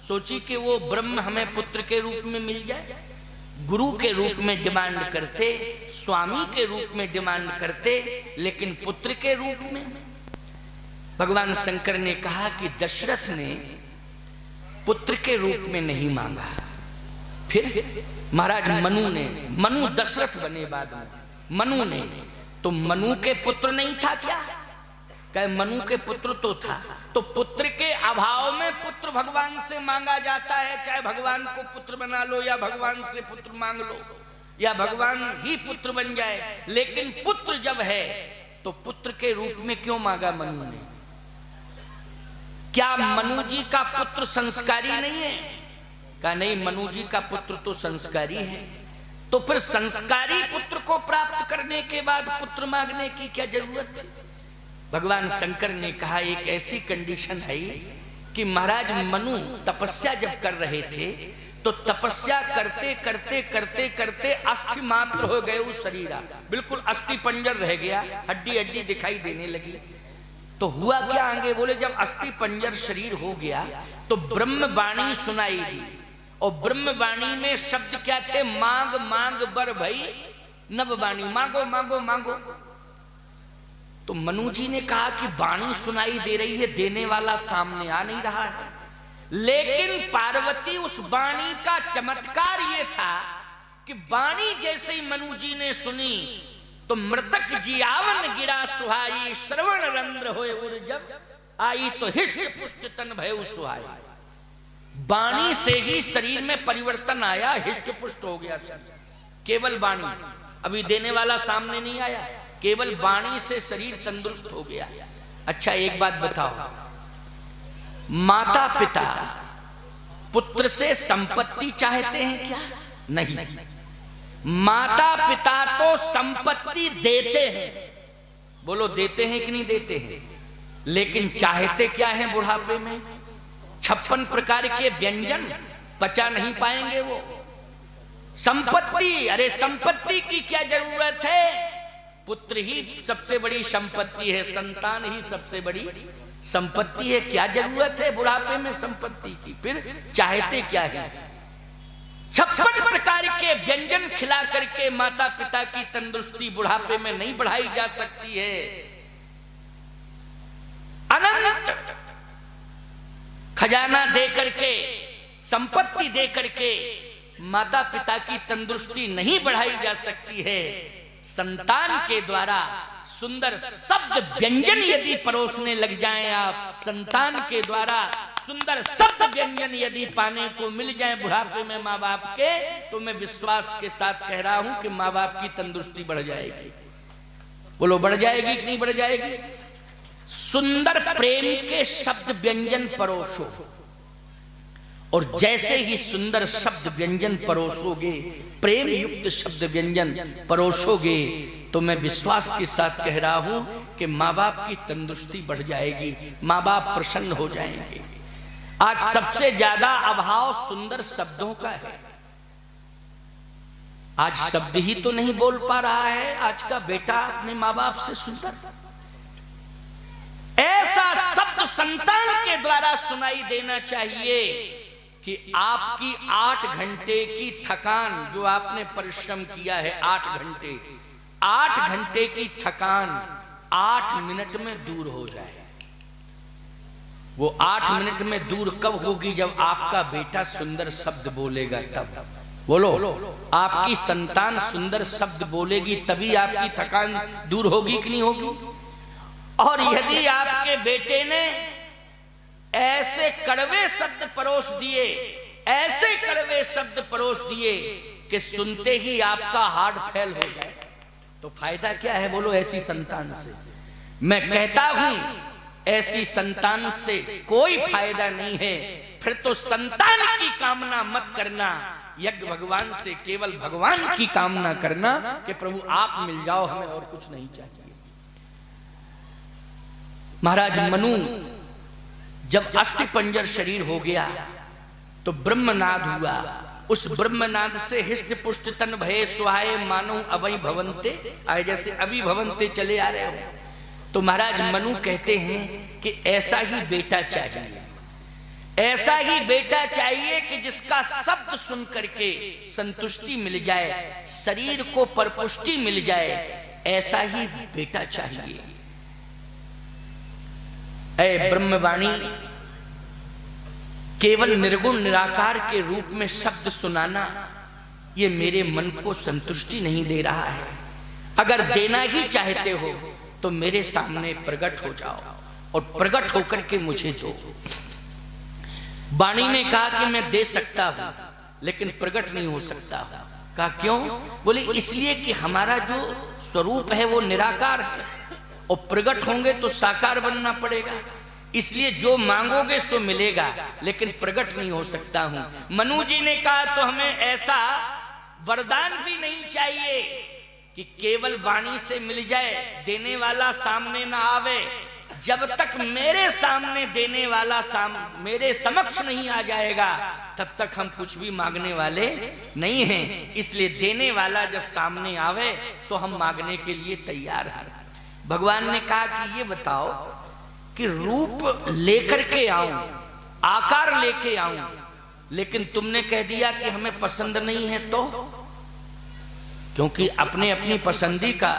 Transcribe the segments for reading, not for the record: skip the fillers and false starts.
सोची कि वो ब्रह्म हमें पुत्र के रूप में मिल जाए। गुरु के रूप में डिमांड करते, स्वामी के रूप में डिमांड करते, लेकिन पुत्र के रूप में। भगवान शंकर ने कहा कि दशरथ ने पुत्र के रूप में नहीं मांगा। फिर महाराज मनु दशरथ बने बाद में, मनु ने, तो मनु के पुत्र नहीं था क्या? कहे मनु के पुत्र तो था। तो पुत्र के अभाव में पुत्र भगवान से मांगा जाता है, चाहे भगवान को पुत्र बना लो या भगवान से पुत्र मांग लो या भगवान ही पुत्र बन जाए, लेकिन पुत्र जब है तो पुत्र के रूप में क्यों मांगा मनु ने? क्या मनु जी का पुत्र संस्कारी नहीं है? कहा नहीं, मनु जी का पुत्र तो संस्कारी है। तो फिर संस्कारी पुत्र को प्राप्त करने के बाद पुत्र मांगने की क्या जरूरत थी? भगवान शंकर ने कहा एक ऐसी कंडीशन है कि महाराज मनु तपस्या जब कर रहे थे तो तपस्या करते करते करते करते अस्थि मात्र हो गए उस शरीर, बिल्कुल अस्थि पंजर रह गया, हड्डी हड्डी दिखाई देने लगी। तो हुआ क्या आगे बोले, जब अस्थि पंजर शरीर हो गया तो ब्रह्म वाणी सुनाई दी, और ब्रह्म वाणी में शब्द क्या थे? मांग मांग बर भई नव वाणी, मांगो मांगो मांगो। तो मनु जी ने कहा कि वाणी सुनाई दे रही है, देने वाला सामने आ नहीं रहा है। लेकिन पार्वती उस वाणी का चमत्कार ये था कि वाणी जैसे ही मनु जी ने सुनी तो मृतक जियावन गिरा सुहाई, श्रवण रंध्र होए उर जब आई, तो हिष्ट पुष्ट तन भय सुहाई। वाणी से ही शरीर में परिवर्तन आया, हिष्ट पुष्ट हो गया केवल वाणी। अभी देने वाला सामने नहीं आया, केवल वाणी से शरीर तंदुरुस्त हो गया। अच्छा एक बात बताओ, माता पिता पुत्र से संपत्ति चाहते हैं क्या? नहीं। माता पिता तो संपत्ति देते हैं, बोलो देते हैं कि नहीं देते हैं? लेकिन चाहते क्या है? बुढ़ापे में 56 प्रकार के व्यंजन पचा नहीं पाएंगे वो। संपत्ति, अरे संपत्ति की क्या जरूरत है? पुत्र ही सबसे बड़ी संपत्ति है, संतान ही सबसे बड़ी संपत्ति है। क्या जरूरत है बुढ़ापे में संपत्ति की? फिर चाहते क्या है? 56 प्रकार के व्यंजन खिला करके माता पिता की तंदुरुस्ती बुढ़ापे में नहीं बढ़ाई जा सकती है। अनंत खजाना दे करके, संपत्ति दे करके माता पिता की तंदुरुस्ती नहीं बढ़ाई जा सकती है। संतान के द्वारा सुंदर शब्द व्यंजन यदि परोसने लग जाएं आप, संतान के द्वारा सुंदर शब्द व्यंजन यदि पाने को मिल जाए बुढ़ापे में माँ बाप के, तो मैं विश्वास के साथ कह रहा हूं कि माँ बाप की तंदुरुस्ती बढ़ जाएगी। बोलो बढ़ जाएगी कि नहीं बढ़ जाएगी? सुंदर प्रेम के शब्द व्यंजन परोसो, और जैसे ही सुंदर शब्द व्यंजन परोसोगे, प्रेम युक्त शब्द व्यंजन परोसोगे, तो मैं विश्वास के साथ कह रहा हूं कि माँ बाप की तंदुरुस्ती बढ़ जाएगी, माँ बाप प्रसन्न हो जाएंगे। आज सबसे ज्यादा अभाव सुंदर शब्दों का है। आज शब्द ही तो नहीं बोल पा रहा है आज का बेटा अपने माँ बाप से सुंदर। ऐसा शब्द संतान के द्वारा सुनाई देना चाहिए कि आपकी 8 घंटे की थकान, जो आपने परिश्रम किया है 8 घंटे की थकान 8 मिनट में दूर हो जाए। वो 8 मिनट में दूर कब होगी? जब आपका बेटा सुंदर शब्द बोलेगा तब। बोलो, आपकी संतान सुंदर शब्द बोलेगी तभी आपकी थकान दूर होगी कि नहीं होगी? और यदि आपके बेटे ने ऐसे कड़वे शब्द परोस दिए, ऐसे कड़वे शब्द परोस दिए कि सुनते ही आपका हार्ट फेल हो जाए, तो फायदा क्या है? बोलो ऐसी संतान से। मैं कहता हूं ऐसी संतान से कोई फायदा नहीं है। फिर तो संतान की कामना मत करना, यज्ञ भगवान से केवल भगवान की कामना करना कि प्रभु आप मिल जाओ, हमें और कुछ नहीं चाहिए। महाराज मनु जब अस्थि पंजर शरीर हो गया तो ब्रह्मनाद हुआ। उस ब्रह्मनाद से हिष्ट पुष्ट तन भये सुहाए मानो अवै भवंते, आए जैसे अभी भवंते चले आ रहे हो। तो महाराज मनु कहते हैं कि ऐसा ही बेटा चाहिए, ऐसा ही बेटा चाहिए कि जिसका शब्द सुन करके संतुष्टि मिल जाए, शरीर को परपुष्टि मिल जाए, ऐसा ही बेटा चाहिए। ऐ ब्रह्मवाणी, केवल निर्गुण निराकार के रूप में शब्द सुनाना ये मेरे मन को संतुष्टि नहीं दे रहा है। अगर देना ही चाहते हो तो मेरे सामने प्रकट हो जाओ और प्रकट होकर के मुझे दो। वाणी ने कहा कि मैं दे सकता हूं लेकिन प्रकट नहीं हो सकता हूं। कहा क्यों? बोले इसलिए कि हमारा जो स्वरूप है वो निराकार है और प्रकट होंगे तो साकार बनना पड़ेगा, इसलिए जो मांगोगे सो मिलेगा, लेकिन प्रकट नहीं हो सकता हूं। मनु जी ने कहा तो हमें ऐसा वरदान भी नहीं चाहिए कि केवल वाणी से मिल जाए, देने वाला सामने ना आवे। जब तक मेरे सामने देने वाला मेरे समक्ष नहीं आ जाएगा तब तक हम कुछ भी मांगने वाले नहीं हैं। इसलिए देने वाला जब सामने आवे तो हम मांगने के लिए तैयार हैं। भगवान ने कहा कि ये बताओ कि रूप लेकर के आऊं, आकार लेके आऊं, लेकिन तुमने कह दिया कि हमें पसंद नहीं है, तो क्योंकि अपने अपनी पसंदी का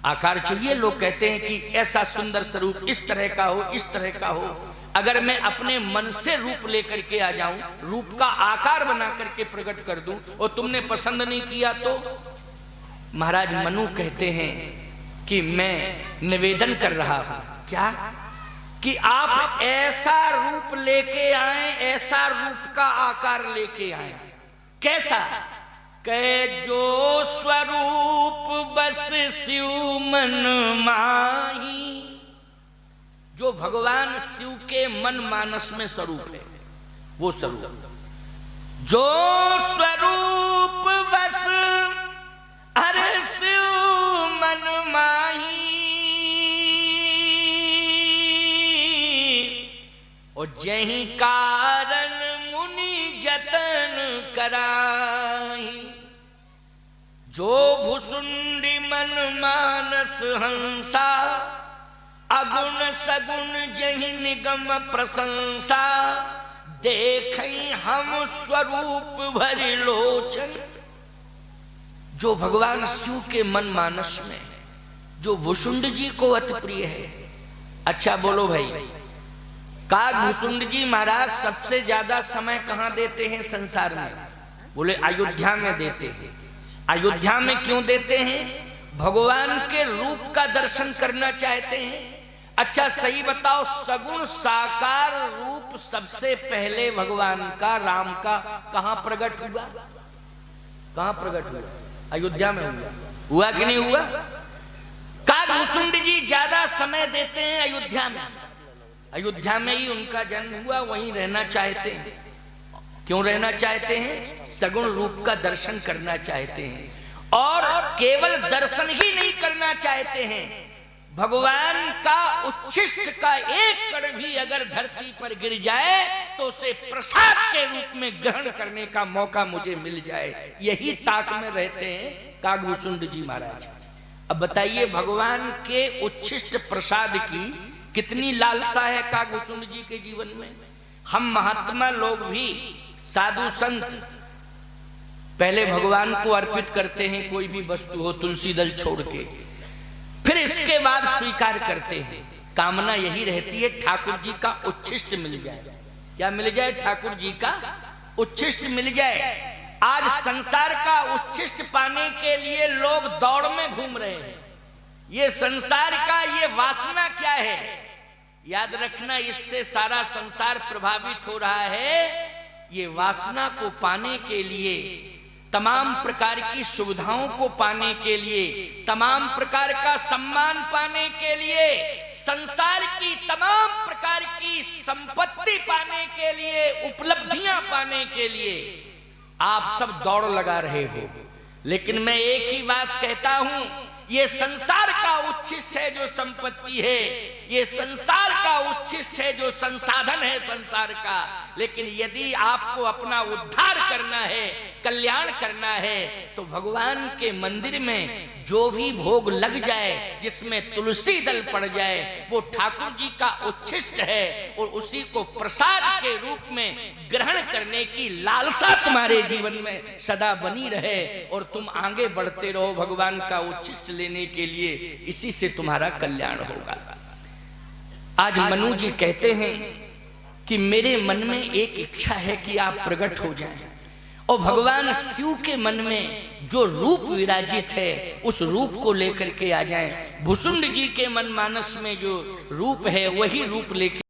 आकार चाहिए। लोग कहते हैं कि ऐसा सुंदर स्वरूप इस तरह का हो, इस तरह का हो। अगर मैं अपने मन से रूप लेकर के आ जाऊं, रूप का आकार बना करके प्रकट कर दूं और तुमने पसंद नहीं किया तो? महाराज मनु कहते हैं कि मैं निवेदन कर रहा हूं, क्या कि आप ऐसा रूप लेके आए, ऐसा रूप का आकार लेके आए। कैसा? कै जो स्वरूप बस शिव मन माही, जो भगवान शिव के मन मानस में स्वरूप है वो स्वरूप। जो स्वरूप बस अरे शिव मन माही, और जहीं कारण मुनि जतन कराई। जो भुसुंडी मन मानस हंसा, अगुण सगुण जहि निगम प्रशंसा। देखई हम स्वरूप भरि लोचन, जो भगवान शिव के मन मानस में, जो भुसुंड जी को अति प्रिय है। अच्छा बोलो भाई, काग भुसुंड जी महाराज सबसे ज्यादा समय कहां देते हैं संसार में? बोले अयोध्या में देते हैं। अयोध्या में क्यों देते हैं? भगवान के रूप का दर्शन करना चाहते हैं। अच्छा सही बताओ, सगुण साकार रूप सबसे पहले भगवान का, राम का कहां प्रकट हुआ? कहां प्रकट हुआ? अयोध्या में हुआ। हुआ कि नहीं हुआ? काग भुसुंड जी ज्यादा समय देते हैं अयोध्या में। अयोध्या में ही उनका जन्म हुआ, वहीं रहना चाहते हैं। क्यों रहना चाहते हैं? सगुण रूप का दर्शन करना चाहते हैं। और केवल दर्शन ही नहीं करना चाहते हैं, भगवान का उच्छिष्ट का एक कण भी अगर धरती पर गिर जाए तो उसे प्रसाद के रूप में ग्रहण करने का मौका मुझे मिल जाए, यही ताक में रहते हैं कागभूषुंड जी महाराज। अब बताइए, भगवान के उच्छिष्ट प्रसाद की कितनी लालसा है कागभूषुंड जी के जीवन में। हम महात्मा लोग भी, साधु संत, पहले भगवान को अर्पित करते हैं कोई भी वस्तु हो, तुलसी दल छोड़ के, फिर इसके बाद स्वीकार करते हैं। कामना यही रहती है ठाकुर जी का उच्छिष्ट मिल जाए। क्या मिल जाए? ठाकुर जी का उच्छिष्ट मिल जाए। आज संसार का उच्छिष्ट पाने के लिए लोग दौड़ में घूम रहे हैं। ये संसार का ये वासना क्या है? याद रखना, इससे सारा संसार प्रभावित हो रहा है। ये वासना को पाने के लिए, तमाम प्रकार की सुविधाओं को पाने के लिए, तमाम प्रकार का सम्मान पाने के लिए, संसार की तमाम प्रकार की संपत्ति पाने के लिए, उपलब्धियां पाने के लिए आप सब दौड़ लगा रहे हो। लेकिन मैं एक ही बात कहता हूं, ये संसार का उच्छिष्ट है जो संपत्ति है, ये संसार का उच्छिष्ट है जो संसाधन है संसार का। लेकिन यदि आपको अपना उद्धार करना है, कल्याण करना है, तो भगवान के मंदिर में जो भी भोग लग जाए, जिसमें तुलसी दल पड़ जाए, वो ठाकुर जी का उच्छिष्ट है और उसी को प्रसाद के रूप में ग्रहण करने की लालसा तुम्हारे जीवन में सदा बनी रहे और तुम आगे बढ़ते रहो भगवान का उच्छिष्ट लेने के लिए। इसी से तुम्हारा कल्याण होगा। आज मनु जी कहते हैं कि मेरे मन में एक इच्छा है कि आप प्रकट हो जाएं और भगवान शिव के मन में जो रूप विराजित है उस रूप को लेकर के आ जाएं। भुसुंड जी के मन मानस में जो रूप है वही रूप लेकर